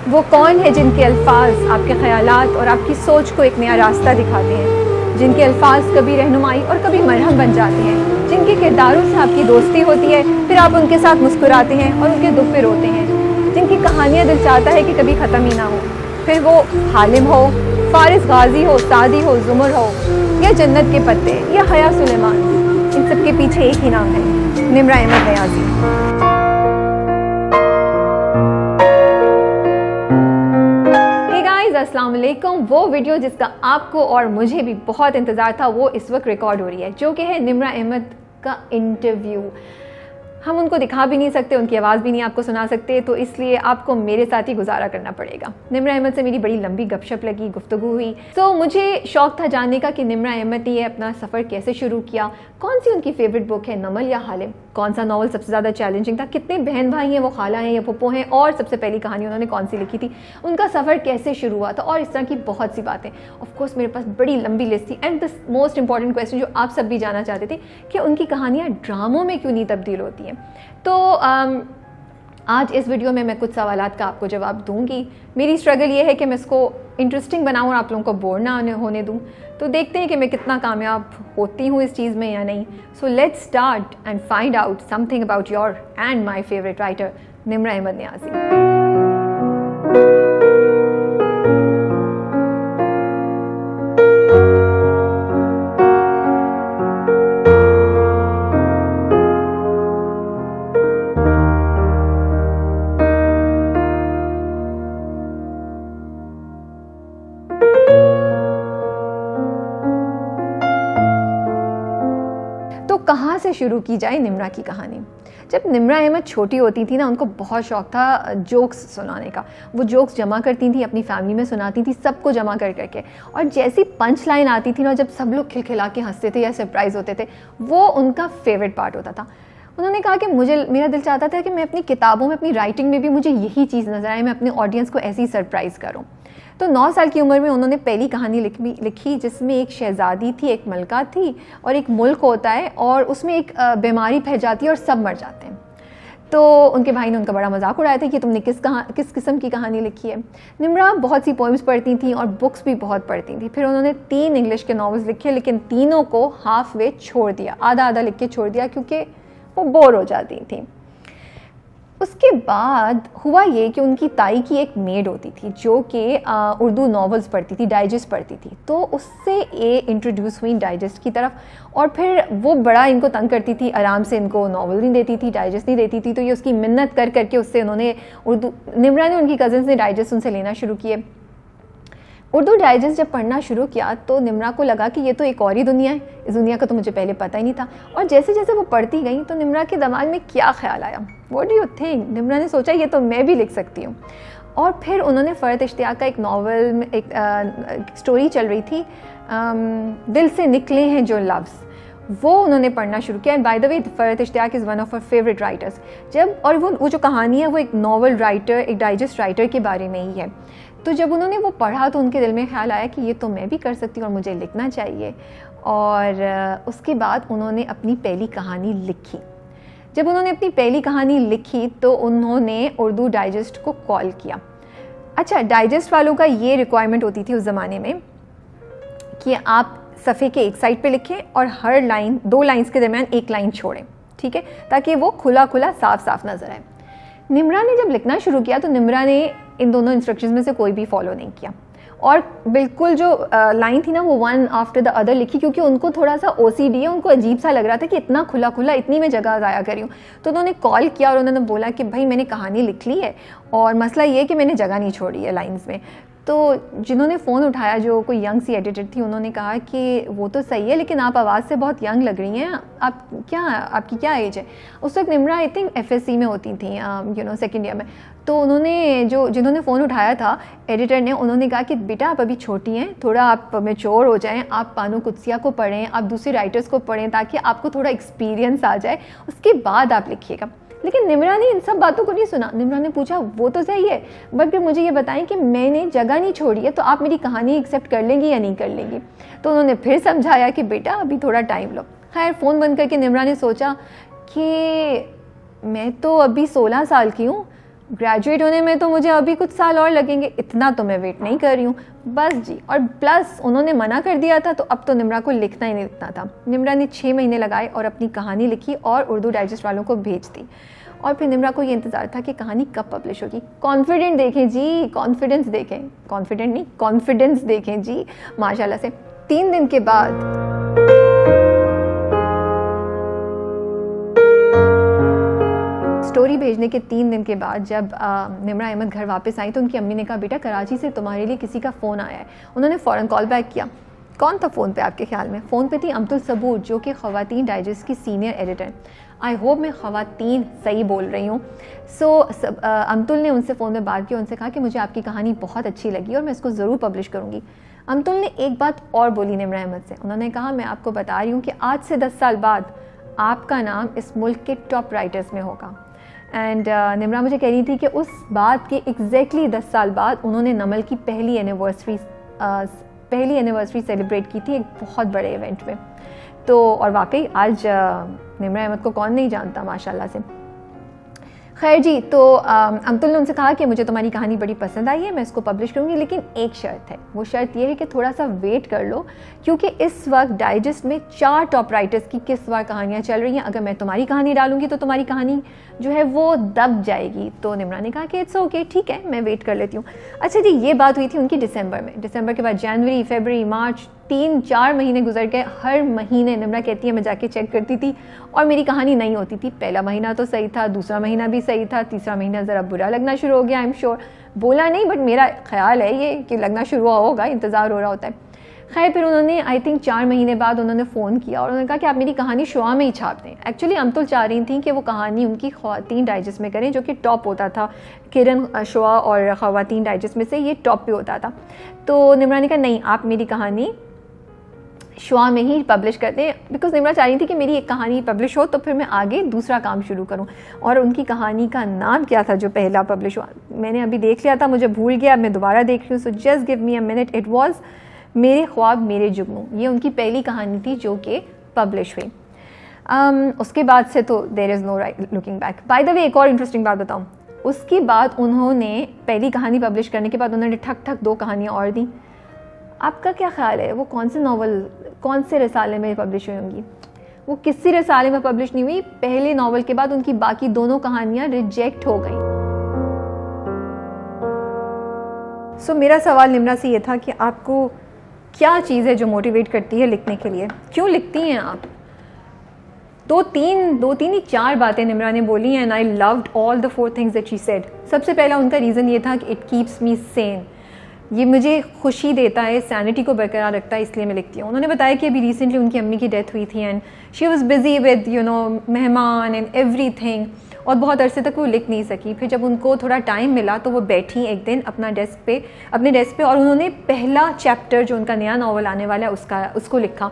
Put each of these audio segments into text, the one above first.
वो कौन है जिनके अल्फाज आपके ख़यालात और आपकी सोच को एक नया रास्ता दिखाते हैं, जिनके अल्फाज कभी रहनुमाई और कभी मरहम बन जाते हैं, जिनके किरदारों से आपकी दोस्ती होती है, फिर आप उनके साथ मुस्कुराते हैं और उनके दुख पे रोते हैं, जिनकी कहानियाँ दिल चाहता है कि कभी ख़त्म ही ना हो, फिर वो हालिम हो, फारिस गाजी हो, सादी हो, जुमर हो, या जन्नत के पत्ते, या हया सुलेमान, इन सब के पीछे एक ही नाम है, निम्रा अहमद नियाज़ी। अस्सलाम वालेकुम। वो वीडियो जिसका आपको और मुझे भी बहुत इंतज़ार था वो इस वक्त रिकॉर्ड हो रही है, जो कि है निम्रा अहमद का इंटरव्यू। हम उनको दिखा भी नहीं सकते, उनकी आवाज़ भी नहीं आपको सुना सकते, तो इसलिए आपको मेरे साथ ही गुजारा करना पड़ेगा। निम्रा अहमद से मेरी बड़ी लंबी गपशप लगी, गुफ्तगू हुई। तो मुझे शौक़ था जानने का कि निम्रा अहमद ने अपना सफ़र कैसे शुरू किया, कौन सी उनकी फ़ेवरेट बुक है, नमल या हालिम, कौन सा नावल सबसे ज़्यादा चैलेंजिंग था, कितने बहन भाई हैं, वो खाला हैं या पप्पो हैं, और सबसे पहली कहानी उन्होंने कौन सी लिखी थी, उनका सफ़र कैसे शुरू हुआ था, और इस तरह की बहुत सी बातें। ऑफ कोर्स मेरे पास बड़ी लंबी लिस्ट थी। And the most important question जो आप सब भी जानना चाहते थे कि उनकी कहानियाँ ड्रामों में क्यों नहीं तब्दील होती हैं। तो आज इस वीडियो में मैं कुछ सवालात का आपको जवाब दूंगी। मेरी स्ट्रगल ये है कि मैं इसको इंटरेस्टिंग बनाऊं और आप लोगों को बोर ना होने दूं। तो देखते हैं कि मैं कितना कामयाब होती हूँ इस चीज़ में या नहीं। So let's start and find out something about your and my favourite writer Nimra Ahmed Niazi. तो कहाँ से शुरू की जाए निम्रा की कहानी। जब निम्रा अहमद छोटी होती थी ना, उनको बहुत शौक़ था जोक्स सुनाने का। वो जोक्स जमा करती थी, अपनी फैमिली में सुनाती थी, सबको जमा कर करके, और जैसी पंच लाइन आती थी ना, जब सब लोग खिलखिला के हंसते थे या सरप्राइज़ होते थे, वो उनका फेवरेट पार्ट होता था। उन्होंने कहा कि मेरा दिल चाहता था कि मैं अपनी किताबों में, अपनी राइटिंग में भी मुझे यही चीज़ नज़र आए, मैं अपने ऑडियंस को ऐसी सरप्राइज़ करूँ। तो 9 साल की उम्र में उन्होंने पहली कहानी लिखी, जिसमें एक शहज़ादी थी, एक मलका थी, और एक मुल्क होता है, और उसमें एक बीमारी फैल जाती है और सब मर जाते हैं। तो उनके भाई ने उनका बड़ा मजाक उड़ाया था कि तुमने किस किस्म की कहानी लिखी है। निम्रा बहुत सी पोइम्स पढ़ती थी और बुक्स भी बहुत पढ़ती थी। फिर उन्होंने 3 इंग्लिश के नॉवेल्स लिखे, लेकिन तीनों को हाफ वे छोड़ दिया, आधा आधा लिख के छोड़ दिया, क्योंकि वो बोर हो जाती थी। उसके बाद हुआ ये कि उनकी ताई की एक मेड होती थी जो कि उर्दू नॉवेल्स पढ़ती थी, डाइजेस्ट पढ़ती थी। तो उससे ये इंट्रोड्यूस हुई डाइजेस्ट की तरफ, और फिर वो बड़ा इनको तंग करती थी, आराम से इनको नॉवल नहीं देती थी, डाइजेस्ट नहीं देती थी। तो ये उसकी मिन्नत कर करके उससे उन्होंने निम्रा ने, उनकी कज़न्स ने डाइजेस्ट उनसे लेना शुरू किए। उर्दू डाइजेस्ट जब पढ़ना शुरू किया तो निम्रा को लगा कि ये तो एक और ही दुनिया है, इस दुनिया का तो मुझे पहले पता ही नहीं था। और जैसे जैसे वो पढ़ती गई तो निम्रा के दिमाग में क्या ख्याल आया, what do you think, Nimra ने सोचा ये तो मैं भी लिख सकती हूँ। और फिर उन्होंने फ़रत इश्तियाक का एक नावल में एक स्टोरी चल रही थी, दिल से निकले हैं जो लफ्ज़, वो उन्होंने पढ़ना शुरू किया। And by the way Farhat Ishtiaq is one of our favourite writers. और वो जो कहानी है वो एक नावल राइटर, एक डाइजेस्ट राइटर के बारे में ही है। तो जब उन्होंने वो पढ़ा तो उनके दिल में ख्याल आया कि ये तो मैं भी कर सकती हूँ और मुझे लिखना चाहिए। और उसके बाद उन्होंने अपनी पहली कहानी लिखी। जब उन्होंने अपनी पहली कहानी लिखी तो उन्होंने उर्दू डाइजेस्ट को कॉल किया। अच्छा, डाइजेस्ट वालों का ये रिक्वायरमेंट होती थी उस ज़माने में कि आप सफ़े के एक साइड पे लिखें और हर लाइन, 2 लाइन्स के दरमियान एक लाइन छोड़ें, ठीक है, ताकि वो खुला खुला साफ साफ नज़र आए। निम्रा ने जब लिखना शुरू किया तो निम्रा ने इन दोनों इंस्ट्रक्शंस में से कोई भी फॉलो नहीं किया, और बिल्कुल जो लाइन थी ना वो वन आफ्टर द अदर लिखी, क्योंकि उनको थोड़ा सा OCD है, उनको अजीब सा लग रहा था कि इतना खुला खुला, इतनी मैं जगह ज़ाया करी हूँ। तो उन्होंने कॉल किया और उन्होंने बोला कि भाई मैंने कहानी लिख ली है और मसला ये है कि मैंने जगह नहीं छोड़ी है लाइन्स में। तो जिन्होंने फ़ोन उठाया, जो कोई यंग सी एडिटर थी, उन्होंने कहा कि वो तो सही है लेकिन आप आवाज़ से बहुत यंग लग रही हैं, आपकी क्या एज है। उस वक्त निम्रा आई थिंक FSC में होती थी, सेकेंड ईयर में। तो जिन्होंने फ़ोन उठाया था एडिटर ने, उन्होंने कहा कि बेटा आप अभी छोटी हैं, थोड़ा आप मैच्योर हो जाएं, आप बानो कुदसिया को पढ़ें, आप दूसरे राइटर्स को पढ़ें, ताकि आपको थोड़ा एक्सपीरियंस आ जाए, उसके बाद आप लिखिएगा। लेकिन निम्रा ने इन सब बातों को नहीं सुना। निम्रा ने पूछा वो तो सही है, बट फिर मुझे ये बताएं कि मैंने जगह नहीं छोड़ी है, तो आप मेरी कहानी एक्सेप्ट कर लेंगी या नहीं कर लेंगी। तो उन्होंने फिर समझाया कि बेटा अभी थोड़ा टाइम लो। खैर फ़ोन बंद करके निम्रा ने सोचा कि मैं तो अभी 16 साल की हूँ, ग्रेजुएट होने में तो मुझे अभी कुछ साल और लगेंगे, इतना तो मैं वेट नहीं कर रही हूँ बस जी। और प्लस उन्होंने मना कर दिया था तो अब तो निम्रा को लिखना ही नहीं लिखना था। निम्रा ने 6 महीने लगाए और अपनी कहानी लिखी और उर्दू डाइजेस्ट वालों को भेज दी। और फिर निम्रा को ये इंतज़ार था कि कहानी कब पब्लिश होगी। कॉन्फिडेंट देखें जी, कॉन्फिडेंस देखें, कॉन्फिडेंट नहीं कॉन्फिडेंस देखें जी माशाल्लाह से। 3 दिन के बाद स्टोरी भेजने के 3 दिन के बाद जब निम्रा अहमद घर वापस आई तो उनकी अम्मी ने कहा बेटा कराची से तुम्हारे लिए किसी का फ़ोन आया है। उन्होंने फ़ौरन कॉल बैक किया। कौन था फ़ोन पे आपके ख्याल में? फ़ोन पे थी अम्तुल सबूर जो कि ख़वातीन डाइजेस्ट की सीनियर एडिटर। आई होप मैं ख़वातीन सही बोल रही हूँ। अम्तुल ने उनसे फ़ोन में बात की, उनसे कहा कि मुझे आपकी कहानी बहुत अच्छी लगी और मैं इसको ज़रूर पब्लिश करूँगी। अम्तुल ने एक बात और बोली निम्रा अहमद से। उन्होंने कहा मैं आपको बता रही हूँ कि आज से 10 साल बाद आपका नाम इस मुल्क के टॉप राइटर्स में होगा। एंड निम्रा मुझे कह रही थी कि उस बात के एग्जैक्टली 10 साल बाद उन्होंने नमल की पहली एनिवर्सरी सेलिब्रेट की थी एक बहुत बड़े इवेंट में। तो और वाकई आज निम्रा अहमद को कौन नहीं जानता माशाल्लाह से। खैर जी, तो अम्तुल ने उनसे कहा कि मुझे तुम्हारी कहानी बड़ी पसंद आई है, मैं इसको पब्लिश करूँगी, लेकिन एक शर्त है। वो शर्त ये है कि थोड़ा सा वेट कर लो क्योंकि इस वक्त डाइजेस्ट में 4 टॉप राइटर्स की किस्मवार कहानियाँ चल रही हैं। अगर मैं तुम्हारी कहानी डालूंगी तो तुम्हारी कहानी जो है वो दब जाएगी। तो निम्रा ने कहा कि इट्स ओके, ठीक है, मैं वेट कर लेती हूँ। अच्छा जी, ये बात हुई थी उनकी दिसंबर में। दिसंबर के बाद जनवरी, फरवरी, मार्च, 3-4 महीने गुजर गए। हर महीने निम्रा कहती है मैं जाके चेक करती थी और मेरी कहानी नहीं होती थी। पहला महीना तो सही था, दूसरा महीना भी सही था, तीसरा महीना ज़रा बुरा लगना शुरू हो गया। आई एम श्योर बोला नहीं बट मेरा ख्याल है ये कि लगना शुरू हुआ होगा, इंतज़ार हो रहा होता है। खैर फिर उन्होंने आई थिंक 4 महीने बाद उन्होंने फ़ोन किया और उन्होंने कहा कि आप मेरी कहानी शुआ में ही छाप दें। एक्चुअली अम्तुल चाह रही थी कि वो कहानी उनकी ख़वातीन डाइजेस्ट में करें जो कि टॉप होता था। किरण शुआ और ख़वातीन डाइजेस्ट में से ये टॉप पे होता था। तो निम्रा ने कहा नहीं, आप मेरी कहानी शुआ में ही पब्लिश कर दें, बिकॉज निम्रा चाह रही थी कि मेरी एक कहानी पब्लिश हो तो फिर मैं आगे दूसरा काम शुरू करूं। और उनकी कहानी का नाम क्या था जो पहला पब्लिश हुआ? मैंने अभी देख लिया था, मुझे भूल गया, अब मैं दोबारा देख रही हूँ। So just give me a minute. It was मेरे ख्वाब मेरे जुगनू। ये उनकी पहली कहानी थी जो कि पब्लिश हुई। उसके बाद से तो there is no looking back. By the way एक और इंटरेस्टिंग बात बताऊँ, उसके बाद उन्होंने पहली कहानी पब्लिश करने के बाद उन्होंने ठक ठक 2 कहानियाँ और दी। आपका क्या ख्याल है वो कौन से नॉवल, कौन से रसाले में पब्लिश हुई होंगी? वो किसी रसाले में पब्लिश नहीं हुई। पहले नॉवल के बाद उनकी बाकी दोनों कहानियां रिजेक्ट हो गई। सो मेरा सवाल निम्रा से ये था कि आपको क्या चीज़ है जो मोटिवेट करती है लिखने के लिए? क्यों लिखती हैं आप? दो तीन ही 4 बातें निम्रा ने बोली and I loved all the 4 things that she said. सबसे पहला उनका रीज़न ये था कि इट कीप्स मी सेन। ये मुझे खुशी देता है, सैनिटी को बरकरार रखता है, इसलिए मैं लिखती हूँ। उन्होंने बताया कि अभी रिसेंटली उनकी अम्मी की डेथ हुई थी and she was busy with मेहमान एंड एवरीथिंग, और बहुत अरसे तक वो लिख नहीं सकी। फिर जब उनको थोड़ा टाइम मिला तो वो बैठी एक दिन अपने डेस्क पे और उन्होंने पहला चैप्टर जो उनका नया नावल आने वाला है उसको लिखा।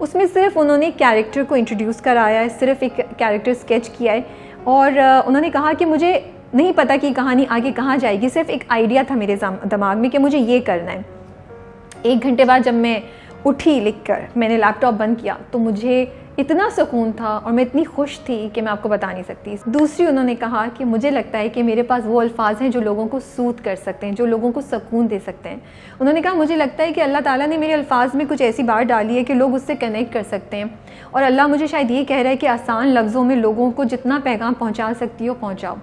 उसमें सिर्फ उन्होंने कैरेक्टर को इंट्रोड्यूस कराया है, सिर्फ एक कैरेक्टर स्केच किया है और उन्होंने कहा कि मुझे नहीं पता कि कहानी आगे कहाँ जाएगी, सिर्फ एक आइडिया था मेरे दिमाग में कि मुझे ये करना है। 1 घंटे बाद जब मैं उठी लिखकर, मैंने लैपटॉप बंद किया तो मुझे इतना सुकून था और मैं इतनी खुश थी कि मैं आपको बता नहीं सकती। दूसरी उन्होंने कहा कि मुझे लगता है कि मेरे पास वो अल्फाज हैं जो लोगों को सूद कर सकते हैं, जो लोगों को सुकून दे सकते हैं। उन्होंने कहा मुझे लगता है कि अल्लाह ताला ने मेरे अल्फाज में कुछ ऐसी बात डाली है कि लोग उससे कनेक्ट कर सकते हैं और अल्लाह मुझे शायद ये कह रहा है कि आसान लफ्ज़ों में लोगों को जितना पैगाम पहुँचा सकती हो पहुँचाओ।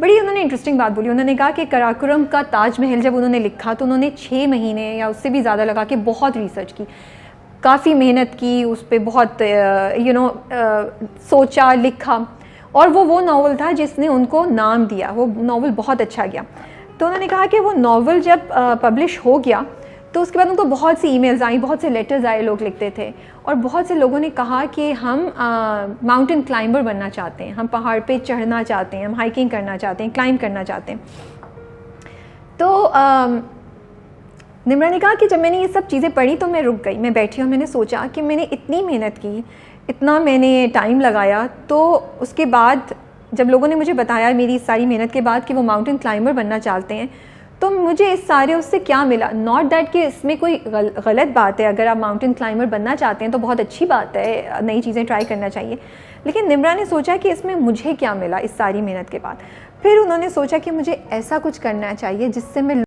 बड़ी उन्होंने इंटरेस्टिंग बात बोली। उन्होंने कहा कि कराकोरम का ताजमहल जब उन्होंने लिखा तो उन्होंने 6 महीने या उससे भी ज़्यादा लगा के बहुत रिसर्च की, काफ़ी मेहनत की, उस पर बहुत सोचा, लिखा, और वो नावल था जिसने उनको नाम दिया। वो नावल बहुत अच्छा गया। तो उन्होंने कहा कि वो नावल जब पब्लिश हो गया तो उसके बाद उनको बहुत सी ईमेल्स आई, बहुत से लेटर्स आए, लोग लिखते थे और बहुत से लोगों ने कहा कि हम माउंटेन क्लाइंबर बनना चाहते हैं, हम पहाड़ पे चढ़ना चाहते हैं, हम हाइकिंग करना चाहते हैं, क्लाइंब करना चाहते हैं। तो निम्रा ने कहा कि जब मैंने ये सब चीज़ें पढ़ी तो मैं रुक गई, मैं बैठी और मैंने सोचा कि मैंने इतनी मेहनत की, इतना मैंने टाइम लगाया, तो उसके बाद जब लोगों ने मुझे बताया मेरी इस सारी मेहनत के बाद कि वो माउंटेन क्लाइंबर बनना चाहते हैं, तो मुझे इस सारे उससे क्या मिला? नॉट दैट कि इसमें कोई गलत बात है, अगर आप माउंटेन क्लाइंबर बनना चाहते हैं तो बहुत अच्छी बात है, नई चीज़ें ट्राई करना चाहिए, लेकिन निम्रा ने सोचा कि इसमें मुझे क्या मिला इस सारी मेहनत के बाद। फिर उन्होंने सोचा कि मुझे ऐसा कुछ करना चाहिए जिससे मैं